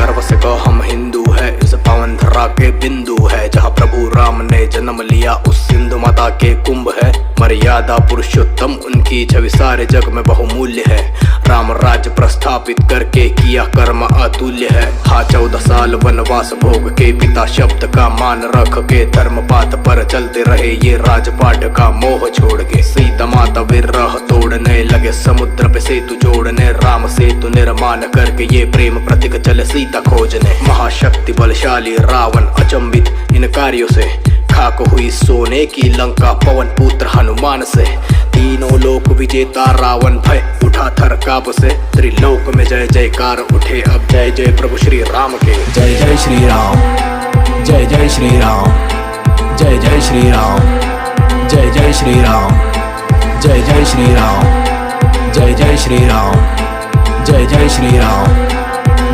गर्व से कहो हम हिंदू है, इस पावन धरा के बिंदु है। जहाँ प्रभु राम ने जन्म लिया उस सिंधु माता के कुंभ है। मर्यादा पुरुषोत्तम उनकी छवि सारे जग में बहुमूल्य है। राम राज्य प्रस्थापित करके किया कर्म अतुल्य है। हाँ 14 साल वनवास भोग के पिता शब्द का मान रख के धर्म पाथ पर चलते रहे ये राजपाट का मोह छोड़ के। सीता माता विरह तोड़ने लगे, समुद्र पे सेतु जोड़ने, राम सेतु निर्माण करके ये प्रेम प्रतीक चले सीता खोजने। महाशक्ति बलशाली रावण अचंभित इन कार्यों से, खाक हुई सोने की लंका पवन पुत्र हनुमान से। तीनों लोक विजेता रावण भय उठा थर काप से। त्रिलोक में जय जयकार उठे अब जय जय प्रभु श्री राम के। जय जय श्री राम, जय जय श्री राम, जय जय श्री राम, जय जय श्री राम, जय जय श्री राम, जय जय श्री राम, जय जय श्री राम।